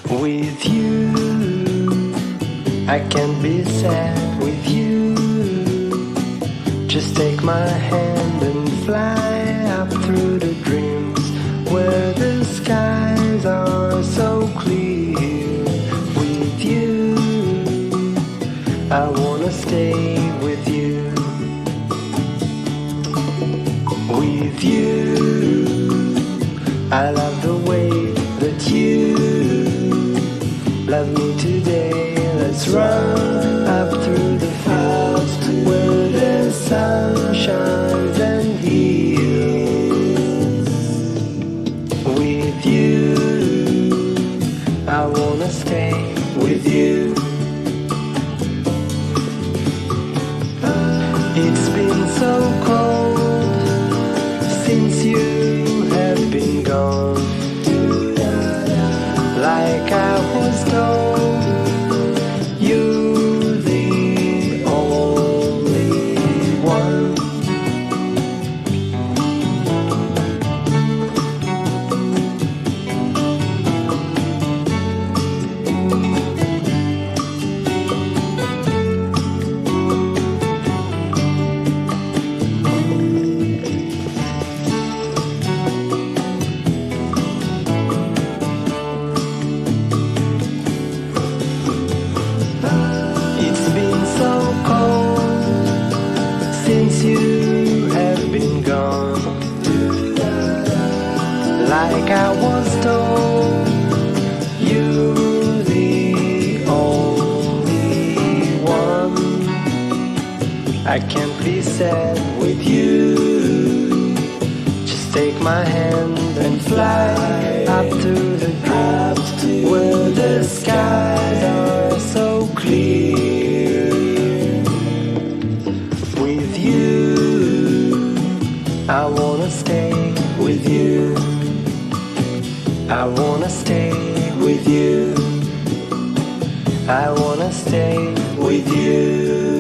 With you, I can't be sad with you. Just take my hand and fly up through the dreams where the skies are so clear. With you, I wanna stay with you. With you, I love the way that you love me today. Let's run up through the fields where the sun shines and heals. With you, I wanna stay with you. It's been so cold since you have been gone. Like I was told, you're the only one. Since you have been gone, like I was told, you're the only one. I can't be sad with you. Just take my hand and fly up to the dreams where the skies are so clear. I wanna stay with you. I wanna stay with you. I wanna stay with you.